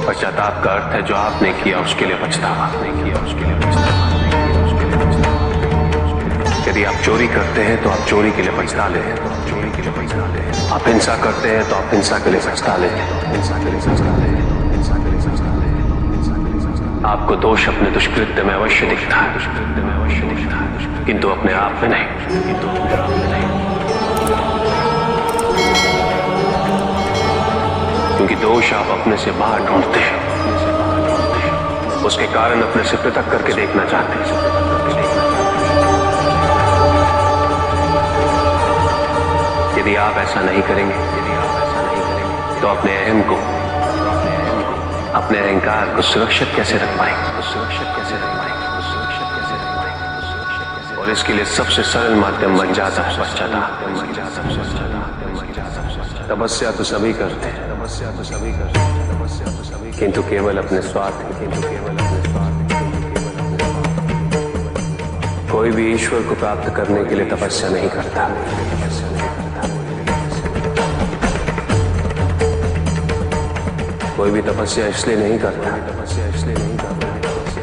पश्चाताप का अर्थ है जो आपने किया उसके लिए पछतावा। यदि आप चोरी करते हैं तो आप चोरी के लिए पछता ले। आप हिंसा करते हैं तो आप हिंसा के लिए पछता ले। आपको दोष अपने दुष्कृत्य में अवश्य दिखता है, किंतु अपने आप में नहीं। क्योंकि दोष आप अपने से बाहर ढूंढते हैं, उसके कारण अपने से पृथक करके देखना चाहते हैं। यदि आप ऐसा नहीं करेंगे तो अपने अहम को, अपने अहंकार को सुरक्षित कैसे रख पाएंगे? और इसके लिए सबसे सरल माध्यम बन जाता है पश्चाताप। तपस्या तो सभी करते हैं, किंतु केवल अपने स्वार्थ। कोई भी ईश्वर को प्राप्त करने के लिए तपस्या नहीं करता। कोई भी तपस्या इसलिए नहीं करता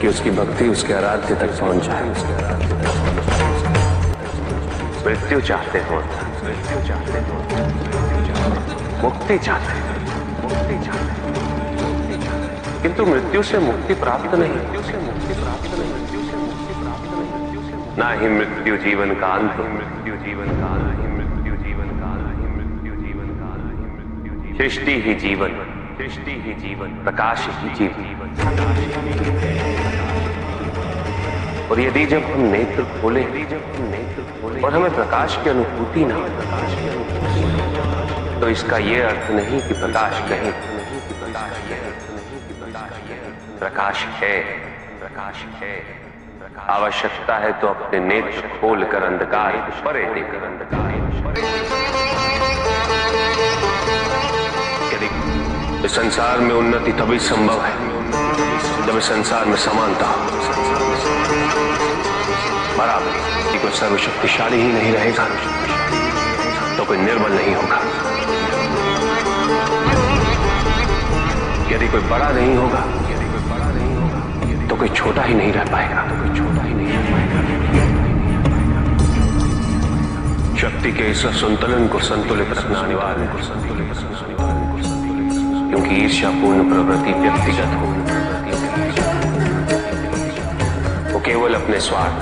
कि उसकी भक्ति उसके आराध्य तक पहुंच जाए। मृत्यु चाहते हो, मुक्ति चाहते हैं, किंतु मृत्यु से मुक्ति प्राप्त नहीं। ना ही मृत्यु जीवन का अंत, सृष्टि ही जीवन, प्रकाश ही जीवन। और यदि जब हम नेत्र खोले और हमें प्रकाश की अनुभूति ना हो, तो इसका यह अर्थ नहीं कि प्रकाश कहीं। प्रकाश है। आवश्यकता है तो अपने नेत्र खोलकर अंधकार परे देकर यदि इस संसार में उन्नति तभी संभव है जब इस संसार में समानता हो। बराबर कोई सर्वशक्तिशाली ही नहीं रहेगा तो कोई निर्बल नहीं होगा। यदि कोई बड़ा नहीं होगा तो कोई छोटा ही नहीं रह पाएगा। शक्ति के इस असंतुलन को संतुलित रखना अनिवार्य है, क्योंकि ईर्ष्यापूर्ण प्रवृत्ति व्यक्तिगत हो, वो केवल अपने स्वार्थ,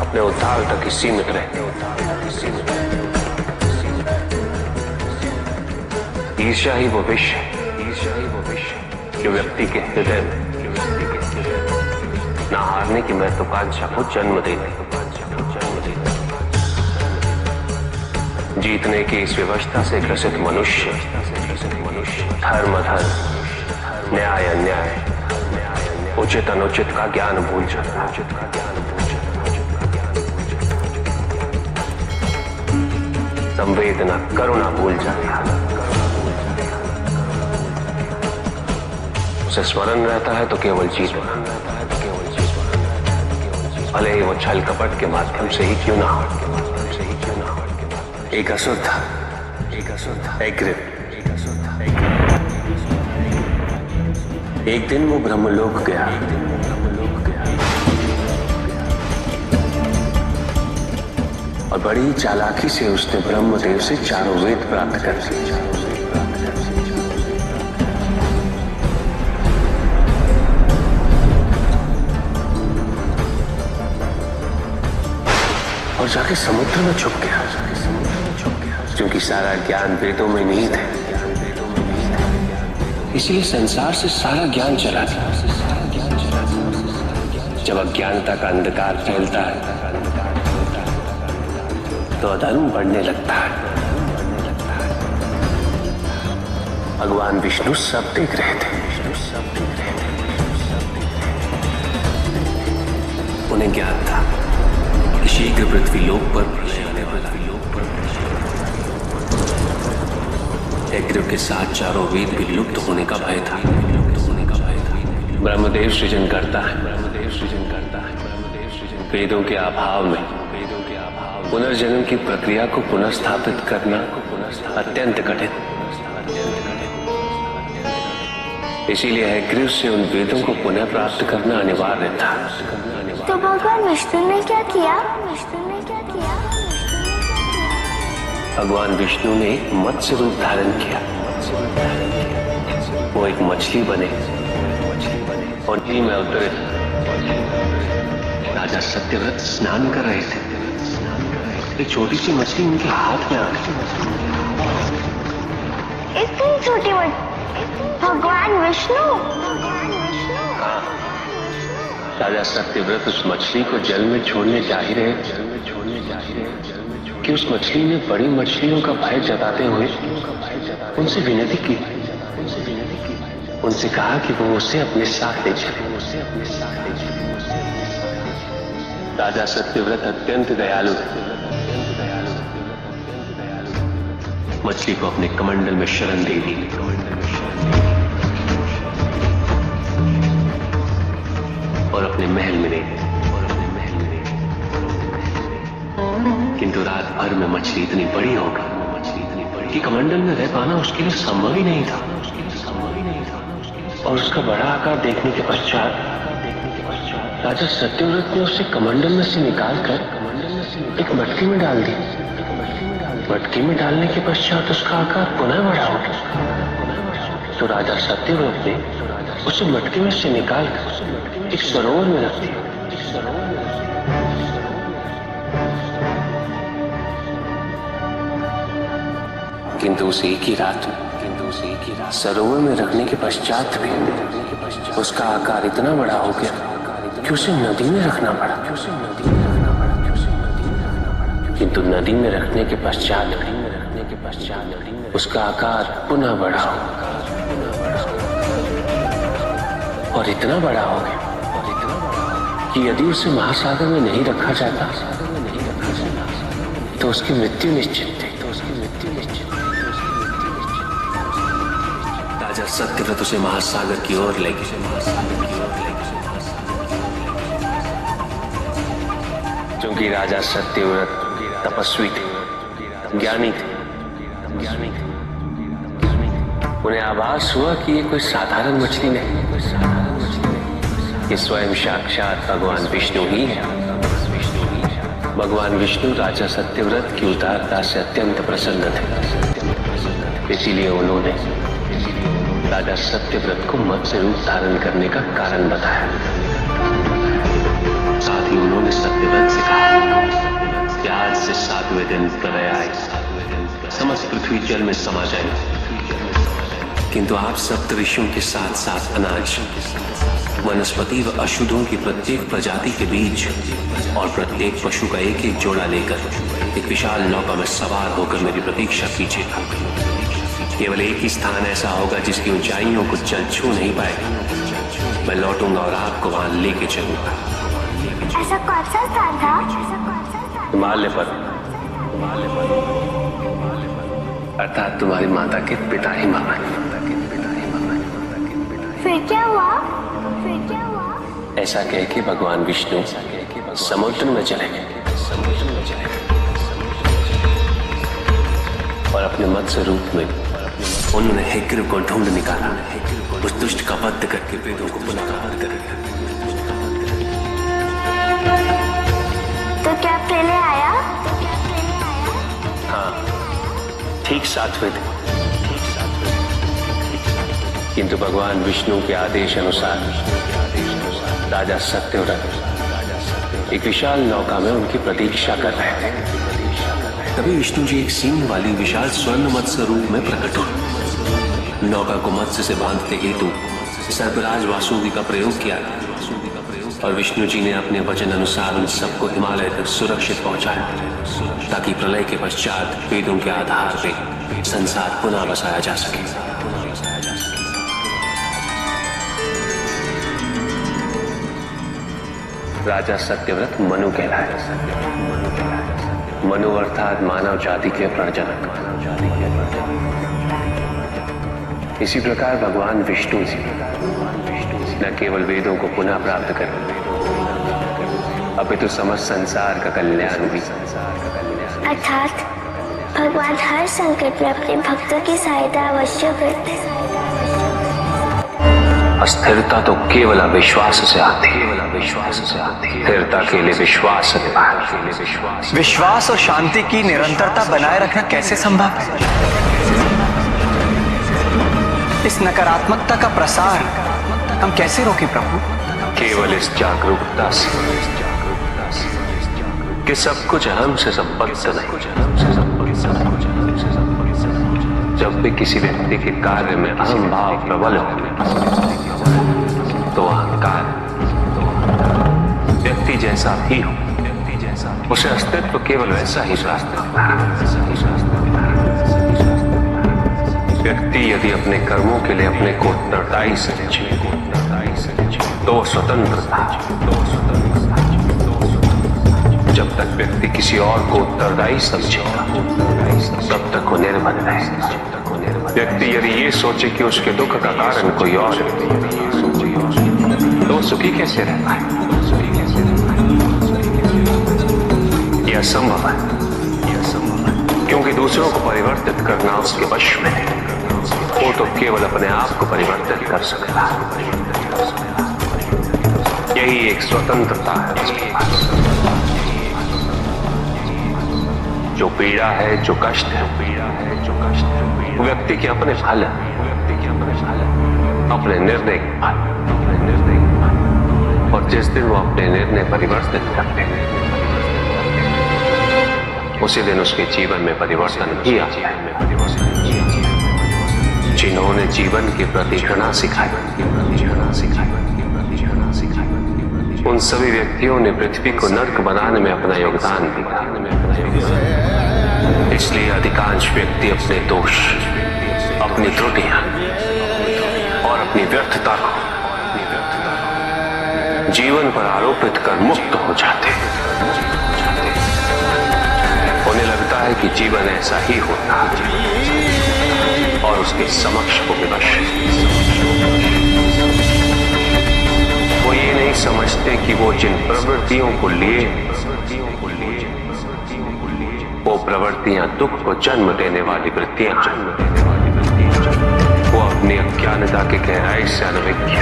अपने उद्धार तक ही सीमित रहे। ईर्ष्या ही वो विष है जो व्यक्ति के हृदय में ना हारने की महत्वाकांक्षा को जन्म देती। जीतने की इस व्यवस्था से ग्रसित मनुष्य धर्म अधर्म, न्याय अन्याय, उचित अनुचित का ज्ञान भूल जाता है। संवेदना करुणा भूल जाती है। उसे स्मरण रहता है तो केवल जीतना, भले ही वो छल कपट के माध्यम से ही क्यों ना हो। एक असुर था, एक दिन वो ब्रह्मलोक गया। और बड़ी चालाकी से उसने ब्रह्मदेव से चारों वेद प्राप्त कर लिए। और जाके समुद्र में छुप गया, क्योंकि सारा ज्ञान वेदों में नहीं था। इसलिए संसार से सारा ज्ञान चला गया। जब अज्ञानता का अंधकार फैलता है तो अधर्म बढ़ने लगता है। भगवान विष्णु सब देख रहे थे। उन्हें ज्ञान था कि शीघ्र पृथ्वी लोक पर प्रलय आने वाला। के साथ चारों वेद भी लुप्त होने का भय था। ब्रह्मदेव सृजन करता है। वेदों के अभाव में पुनर्जन्म की प्रक्रिया को पुनर्स्थापित करना अत्यंत कठिन। इसीलिए हयग्रीव से उन वेदों को पुनः प्राप्त करना अनिवार्य था। तो भगवान विष्णु ने क्या किया? भगवान विष्णु ने एक मत्स्य रूप धारण किया। वो एक मछली बने और नदी में उतरे। राजा सत्यव्रत स्नान कर रहे थे। एक छोटी सी मछली उनके हाथ में आ गई। इतनी छोटी मछली? भगवान विष्णु? हाँ, राजा सत्यव्रत उस मछली को जल में छोड़ने जा ही रहे कि उस मछली ने बड़ी मछलियों का भय जताते हुए उनसे विनती की। उनसे कहा कि वो उसे अपने साथ ले चले। राजा सत्यव्रत अत्यंत दयालु थे। मछली को अपने कमंडल में शरण दे दी और अपने महल में ले गए। किंतु रात भर में मछली इतनी बड़ी हो गई कि कमंडल में रह पाना उसके लिए संभव ही नहीं था। और उसका बड़ा आकार देखने के पश्चात राजा सत्यव्रत ने उसे कमंडल में से निकालकर एक मटकी में डाल दी। मटकी में डालने के पश्चात उसका आकार पुनः बड़ा हो गया। तो राजा सत्यव्रत ने उसे मटकी में से निकालकर एक सरोवर में रख दिया। किंतु उस एक ही रात सरोवर में रखने के पश्चात भी उसका आकार इतना बड़ा हो गया कि उसे नदी में रखना पड़ा। किंतु नदी में रखने के पश्चात उसका आकार पुनः बढ़ा हो और इतना बड़ा हो गया कि यदि उसे महासागर में नहीं रखा जाता तो उसकी मृत्यु निश्चित थी। राजा सत्यव्रत उसे महासागर की ओर ले गए। क्योंकि राजा सत्यव्रत तपस्वी थे, ज्ञानी थे। उन्हें आभास हुआ कि ये कोई साधारण मछली नहीं, ये स्वयं साक्षात भगवान विष्णु ही है। भगवान विष्णु राजा सत्यव्रत की उदारता से अत्यंत प्रसन्न थे। इसीलिए उन्होंने राजा सत्यव्रत को मत्स्य रूप धारण करने का कारण बताया। साथ ही उन्होंने सत्यव्रत से कहा कि आज से 7वें दिन प्रलय आए, समस्त पृथ्वी जल में समा जाए। किंतु आप सप्तऋषियों के साथ साथ अनाज, वनस्पति व अशुद्धों की प्रत्येक प्रजाति के बीज और प्रत्येक पशु का एक एक जोड़ा लेकर एक विशाल नौका में सवार होकर मेरी प्रतीक्षा कीजिएगा। केवल एक ही स्थान ऐसा होगा जिसकी ऊंचाइयों को जल छू नहीं पाएगा। मैं लौटूंगा और आपको वहां लेके चलूंगा। ऐसा कौन सा स्थान था? हिमालय पर, अर्थात तुम्हारी माता के पिता हिमालय। फिर क्या हुआ? ऐसा कह के भगवान विष्णु समुद्र में चले गए और अपने मत्स्य रूप में उन्होंने हयग्रीव को ढूंढ निकाला। उस दुष्ट का वध करके वेदों को पुनः प्राप्त कर लिया। तो क्या प्रलय आया? हाँ, ठीक 7वें दिन। किंतु भगवान विष्णु के आदेश अनुसार राजा सत्यव्रत एक विशाल नौका में उनकी प्रतीक्षा कर रहे थे। तभी विष्णु जी एक सींग वाली विशाल स्वर्ण मत्स्य रूप में प्रकट हुए। नौका को मत्स्य से बांधते हेतु सर्पराज वासुकी का प्रयोग किया और विष्णु जी ने अपने वचन अनुसार उन सबको हिमालय तक सुरक्षित पहुंचाया, ताकि प्रलय के पश्चात वेदों के आधार पर संसार पुनः बसाया जा सके। राजा सत्यव्रत मनु कहलाए। मनु अर्थात मानव जाति के प्रजनक। इसी प्रकार भगवान विष्णु जी न केवल वेदों को पुनः प्राप्त कर, अपितु समस्त संसार का कल्याण भी। अर्थात भगवान हर संकट में अपने भक्तों की सहायता अवश्य करते हैं। अस्थिरता तो केवल अविश्वास से आती है, स्थिरता के लिए विश्वास है। विश्वास और शांति की निरंतरता बनाए रखना कैसे संभव है? इस नकारात्मकता का प्रसार हम कैसे रोकें प्रभु? केवल इस जागरूकता से कि सब कुछ अहम से संबद्ध नहीं। जब भी किसी व्यक्ति के कार्य में अहम भाव प्रबल हो तो अहंकार व्यक्ति जैसा भी हो उसे अस्तित्व केवल वैसा ही प्राप्त होता है। व्यक्ति यदि अपने कर्मों के लिए अपने को उत्तरदायी समझे तो स्वतंत्रता। जब तक व्यक्ति किसी और को उत्तरदायी समझेगा तब तक वो निर्भर रहेगा। व्यक्ति यदि ये सोचे कि उसके दुख का कारण कोई और तो सुखी कैसे रहता है? यह संभव है क्योंकि दूसरों को परिवर्तित करना उसके वश में है। वो तो केवल अपने आप को परिवर्तित कर सकता है। यही एक स्वतंत्रता है उसके पास। जो पीड़ा है, जो कष्ट है, वो व्यक्ति के अपने फल है, अपने निर्णय के फल। और जिस दिन वो अपने निर्णय परिवर्तित करते हैं उसी दिन उसके जीवन में परिवर्तन भी आता है। जिन्होंने जीवन के प्रति घृणा सिखाई उन सभी व्यक्तियों ने पृथ्वी को नर्क बनाने में अपना योगदान दिया। इसलिए अधिकांश व्यक्ति अपने दोष, अपनी त्रुटियां और अपनी व्यर्थता को जीवन पर आरोपित कर मुक्त हो जाते हैं। उन्हें लगता है कि जीवन ऐसा ही होता और उसके समक्ष वो विवश। वो ये नहीं समझते कि वो जिन प्रवृत्तियों को लिए वो प्रवृत्तियां दुख को जन्म देने वाली वृत्तियां हैं। वो अपनी अज्ञानता की गहराई से अनभिज्ञ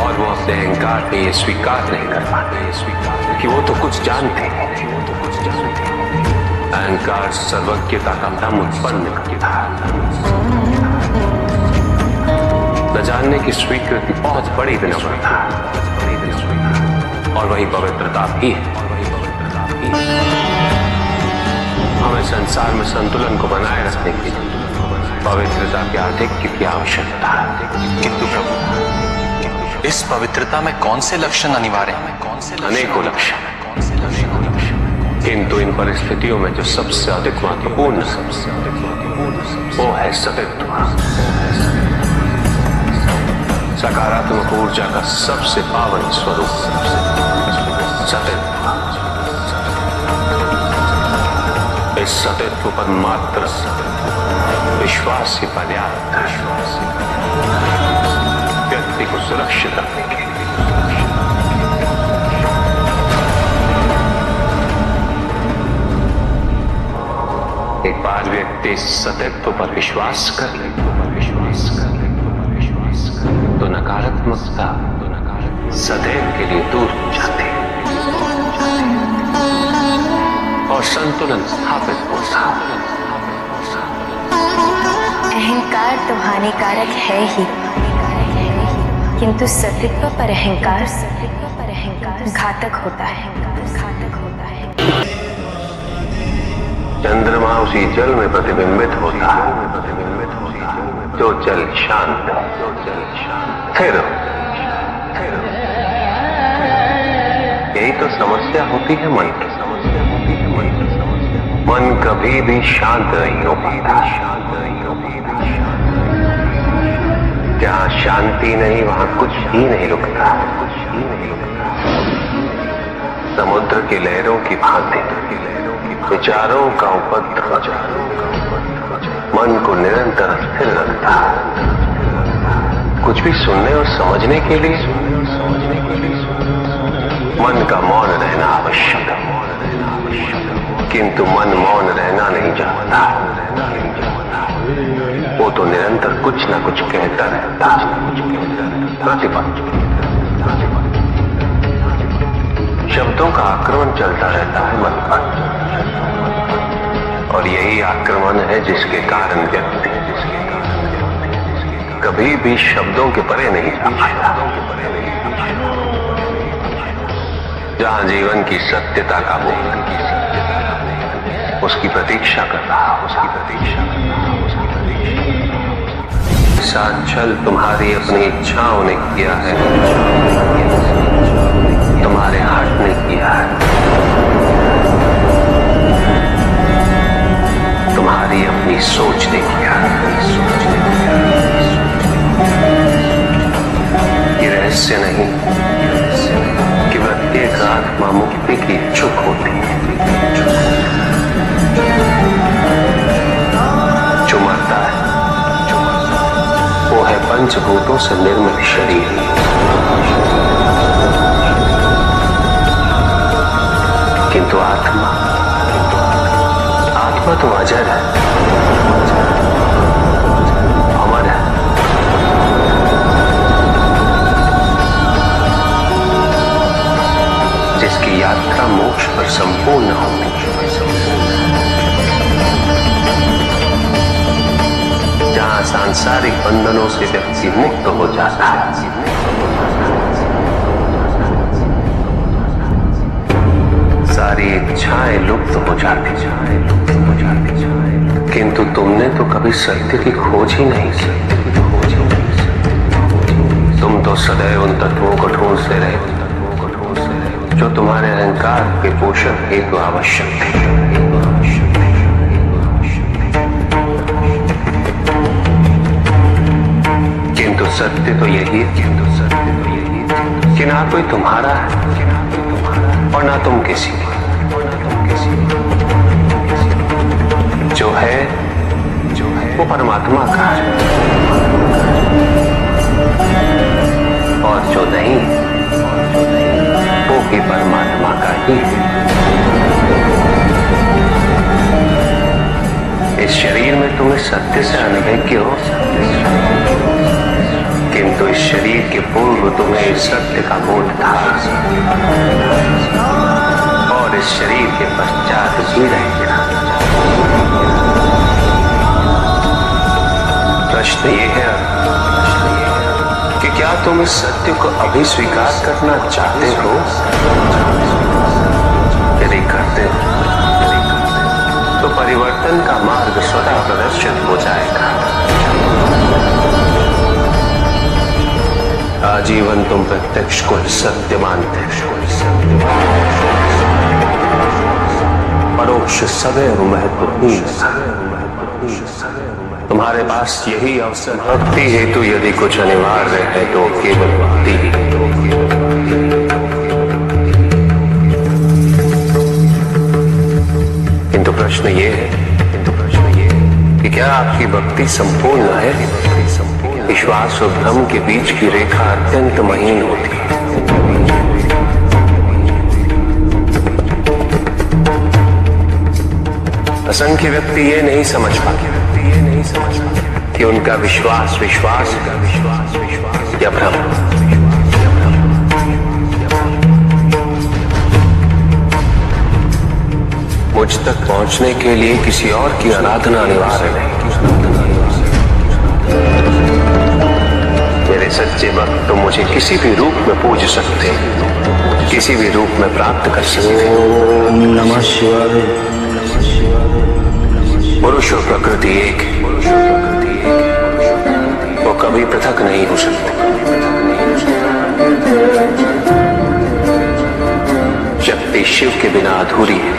और वो अपने अहंकार में ये स्वीकार नहीं कर पाते कि वो तो कुछ जानते हैं। अहंकार सर्वज्ञता का भ्रम उत्पन्न करता है। न जानने की स्वीकृति बहुत बड़ी विनम्रता और वही पवित्रता भी है। हमें संसार में संतुलन को बनाए रखने के लिए पवित्रता के आधिक्य की आवश्यकता है। किंतु प्रभु, इस पवित्रता में कौन से लक्षण अनिवार्य हैं? अनेकों लक्षण, किंतु इन परिस्थितियों में जो सबसे अधिक महत्वपूर्ण वो है सतित्व। सकारात्मक ऊर्जा का सबसे पावन स्वरूप सतित्व। इस सतित्व पर मात्र विश्वास ही पर्याप्त है व्यक्ति को सुरक्षित रखने के लिए। एक बार व्यक्ति सतित्व पर विश्वास कर ले तो नकारात्मकता सदैव के लिए दूर हो जाती है और संतुलन स्थापित होता है। अहंकार तो हानिकारक है ही, किंतु सतित्व पर अहंकार घातक होता है। चंद्रमा उसी जल में प्रतिबिंबित होता है जो जल शांत स्थिर। यही तो समस्या होती है मन की। मन कभी भी शांत नहीं हो पाता। जहां शांति नहीं वहां कुछ भी नहीं रुकता। समुद्र की लहरों की भांति विचारों का उपद्रव मन को निरंतर स्थिर रखता है। कुछ भी सुनने और समझने के लिए मन का मौन रहना आवश्यक है, किंतु मन मौन रहना नहीं चाहता। वो तो निरंतर कुछ ना कुछ कहता रहता। प्रतिभा शब्दों का आक्रमण चलता रहता है मन पर, और यही आक्रमण है जिसके कारण व्यक्ति कभी भी शब्दों के परे नहीं जा पाता। जहां जीवन की सत्यता का बोध उसकी प्रतीक्षा कर रहा, उसकी प्रतीक्षा कर रहा, उसकी प्रतीक्षा। साथ छल तुम्हारी अपनी इच्छाओं ने किया है, तुम्हारे हाथ ने किया है, तुम्हारी अपनी सोच ने किया है। ये रहस्य नहीं कि प्रत्येक आत्मा मुक्ति की इच्छुक होती है। जो मरता है वो है पंचभूतों से निर्मित शरीर। किंतु आत्मा तो अजर है, अमर है। जिसकी यात्रा मोक्ष पर संपूर्ण होती है, जहां सांसारिक बंधनों से व्यक्ति मुक्त हो जाता है। सारी इच्छाएं लुप्त हो जाती, किंतु तुमने तो कभी सत्य की खोज ही नहीं की। तुम तो सदैव उन तत्वों को ढूंढते रहे जो तुम्हारे अहंकार के पोषण हेतु आवश्यक थे। किंतु सत्य तो यही कि ना कोई तुम्हारा है और ना तुम किसी का। जो है वो परमात्मा का है, और जो नहीं वो भी परमात्मा का ही है। इस शरीर में तुम्हें सत्य से अनभिज्ञ हो, किंतु इस शरीर के पूर्व तुम्हें इस सत्य का बोध था, और इस शरीर के पश्चात भी रहेगा। प्रश्न ये है कि क्या तुम इस सत्य को अभी स्वीकार करना चाहते हो? यदि करते हो तो परिवर्तन का मार्ग स्वतः प्रदर्शित हो जाएगा। आजीवन तुम प्रत्यक्ष को सत्य मानते हो, परोक्ष सदैव महत्वपूर्ण। तुम्हारे पास यही अवसर, भक्ति हेतु यदि कुछ अनिवार्य है तो केवल भक्ति ही। किंतु प्रश्न ये है कि क्या आपकी भक्ति संपूर्ण है? विश्वास और भ्रम के बीच की रेखा अत्यंत महीन होती है। असंख्य व्यक्ति ये नहीं समझ पाते कि उनका विश्वास या भ्रम। मुझ तक पहुंचने के लिए किसी और की आराधना अनिवार्य नहीं। मेरे सच्चे भक्त तो मुझे किसी भी रूप में पूज सकते, किसी भी रूप में प्राप्त कर सकते। ओम नमः शिवाय। पुरुष और प्रकृति एक है, वो कभी पृथक नहीं हो सकते। शक्ति शिव के बिना अधूरी है,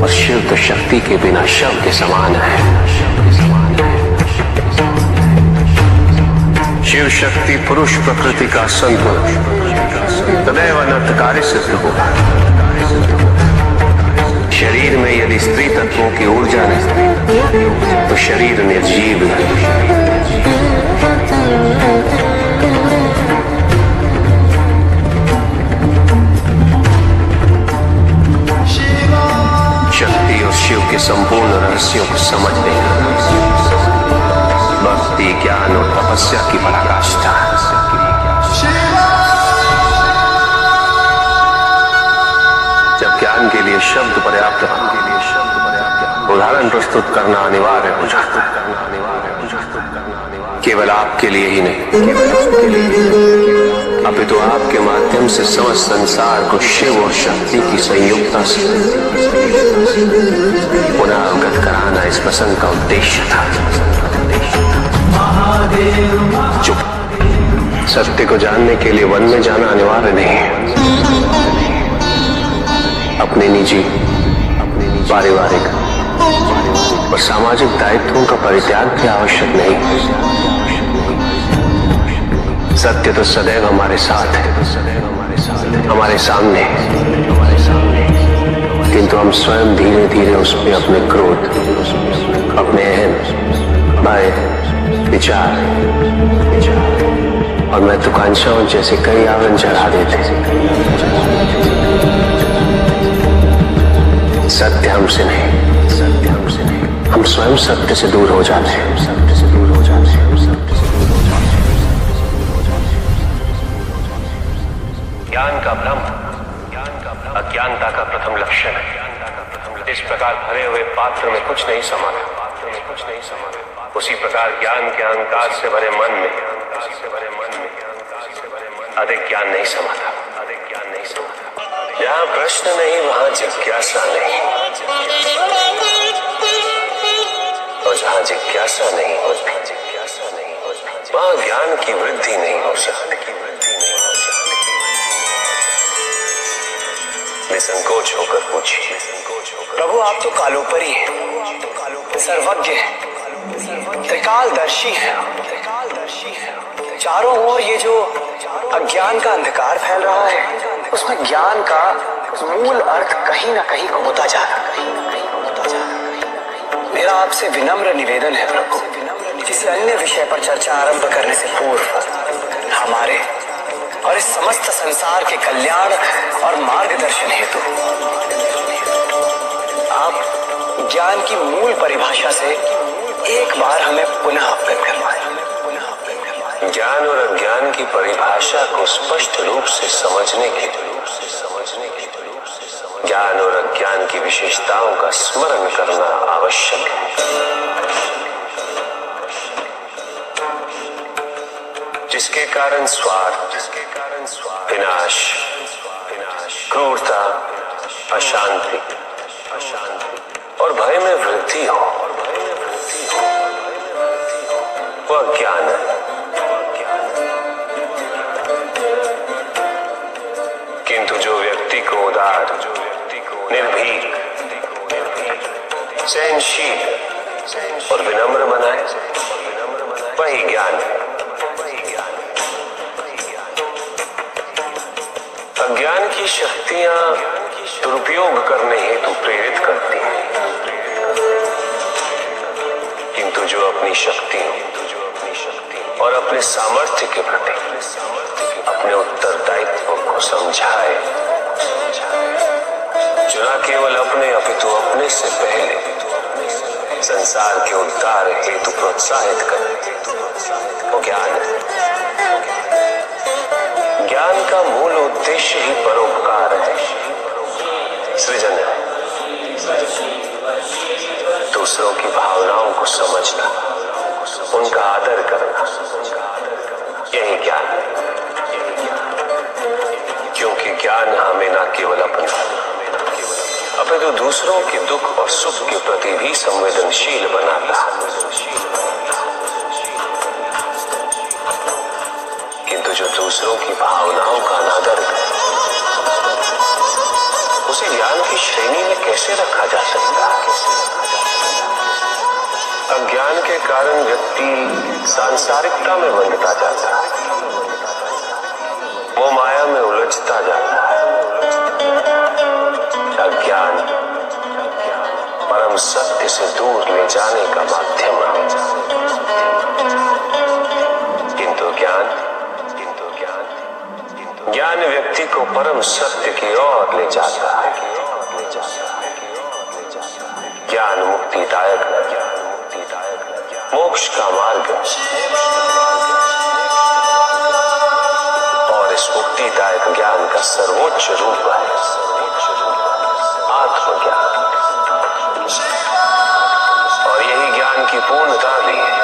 और शिव तो शक्ति के बिना शव के समान है। शिव शक्ति पुरुष प्रकृति का संतुलन सदैव अनर्थकारी सिद्ध होगा। शरीर में यदि स्त्री तत्वों की ऊर्जा नहीं तो शरीर निर्जीव है। के संपूर्ण रहस्यों को समझ लेना भक्ति, ज्ञान और तपस्या की पराकाष्ठा। जब ज्ञान के लिए शब्द पर्याप्त उदाहरण प्रस्तुत करना अनिवार्य हो जाता है, केवल आपके लिए ही नहीं अपितु आपके माध्यम से समस्त संसार को शिव और शक्ति की संयुक्ता से पुनः अवगत कराना इस प्रसंग का उद्देश्य था। चुप, सत्य को जानने के लिए वन में जाना अनिवार्य नहीं है। अपने निजी, पारिवारिक और सामाजिक दायित्वों का परित्याग भी आवश्यक नहीं। सत्य तो सदैव हमारे साथ है, हमारे सामने, किंतु हम स्वयं धीरे धीरे उस पर अपने क्रोध, अपने अहम, भय, विचार और महत्वाकांक्षाओं जैसे कई आवरण चढ़ा देते। सत्य हमसे नहीं, हम स्वयं सत्य से दूर हो जाते हैं। ज्ञान का भ्रम अज्ञानता का प्रथम लक्षण है। इस प्रकार भरे हुए पात्र में कुछ नहीं समाता, उसी प्रकार ज्ञान के अहंकार से भरे मन में अधिक ज्ञान नहीं समाता। जहाँ प्रश्न नहीं वहाँ जिज्ञासा नहीं, और जहाँ जिज्ञासा नहीं वहाँ ज्ञान की वृद्धि नहीं हो सकती। निसंकोच होकर पूछिए, प्रभु आप तो कालोपरी हैं, सर्वज्ञ हैं, त्रिकालदर्शी हैं। चारों ओर ये जो अज्ञान का अंधकार फैल रहा है, उसमें ज्ञान का मूल अर्थ कहीं ना कहीं खोता जा रहा है। मेरा आपसे विनम्र निवेदन है प्रभु, किसी अन्य विषय पर चर्चा आरंभ करने से पूर्व हमारे और इस समस्त संसार के कल्याण और मार्गदर्शन हेतु आप ज्ञान की मूल परिभाषा से एक बार हमें पुनः अवगत करवाएं। ज्ञान और अज्ञान की परिभाषा को स्पष्ट रूप से समझने के लिए ज्ञान और अज्ञान की विशेषताओं का स्मरण करना आवश्यक है, जिसके कारण स्वार्थ, विनाश, क्रूरता, अशांति और भय में वृद्धि हो, वह ज्ञान है। किंतु जो व्यक्ति को उदार, निर्भीक, सहनशील और विनम्र बनाए, वही ज्ञान है। अज्ञान की शक्तियां दुरुपयोग करने हेतु प्रेरित करती हैं, किंतु जो अपनी शक्तियों और अपने सामर्थ्य के प्रति अपने उत्तरदायित्व को समझाए, जो न केवल अपने अपितु अपने से पहले संसार के उद्धार हेतु प्रोत्साहित करे, वो ज्ञान है। ज्ञान का मूल उद्देश्य ही परोपकार है, सृजन है। दूसरों की भावनाओं को समझना, उनका आदर करना, यही ज्ञान है। क्योंकि ज्ञान हमें न केवल अपना अपितु दूसरों के दुख और सुख के प्रति भी संवेदनशील बनाता है। किंतु जो दूसरों की भावनाओं का अनादर करे, उसे ज्ञान की श्रेणी में कैसे रखा जा सकता है? अज्ञान के कारण व्यक्ति सांसारिकता में बंधता जाता है, वो माया में उलझता जाता है। अज्ञान परम सत्य से दूर ले जाने का माध्यम है, किंतु ज्ञान व्यक्ति को परम सत्य की ओर ले जाता है। ज्ञान मुक्तिदायक मोक्ष का मार्ग और इस मुक्तिदायक ज्ञान का सर्वोच्च रूप है आत्मज्ञान। और यही ज्ञान की पूर्णता भी है।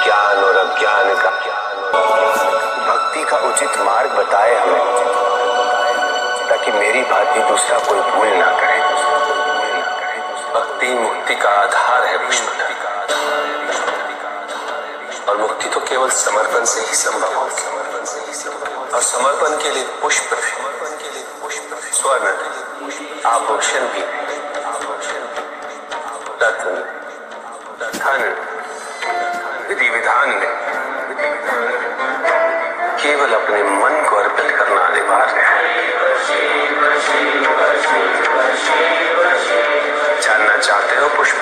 ज्ञान और अज्ञान का भक्ति का उचित मार्ग बताए हमें, ताकि मेरी भांति दूसरा कोई भूल ना करे। भक्ति मुक्ति का आधार है पुष्पक, और मुक्ति तो केवल समर्पण से ही संभव होगी। और समर्पण के लिए पुष्प स्वर्ण आभूषण भी, रत्न धन विधि विधान में केवल अपने मन को अर्पित करना अनिवार्य है। जानना चाहते हो पुष्प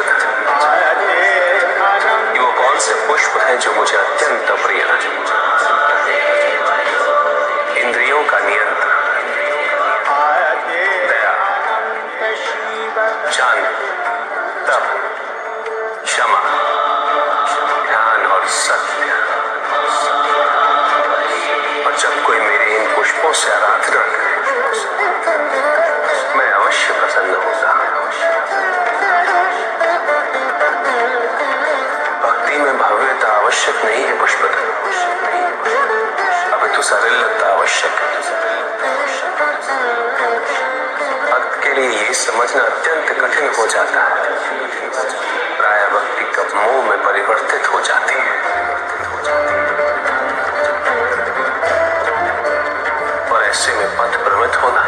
कि वो कौन से पुष्प हैं जो मुझे अत्यंत प्रिय हैं? इंद्रियों का नियंत्रण, दया, शांति, तप, क्षमा, ध्यान और सत्य। और जब कोई मेरे इन पुष्पों से आराधना करे, मैं अवश्य प्रसन्न होता। भक्ति में भव्यता आवश्यक नहीं है पुष्पक, अभी तो सरलता आवश्यक है। भक्त के लिए ये समझना अत्यंत कठिन हो जाता है। प्राय भक्ति कब मोह में परिवर्तित हो जाती है। और ऐसे में पथ भ्रमित होना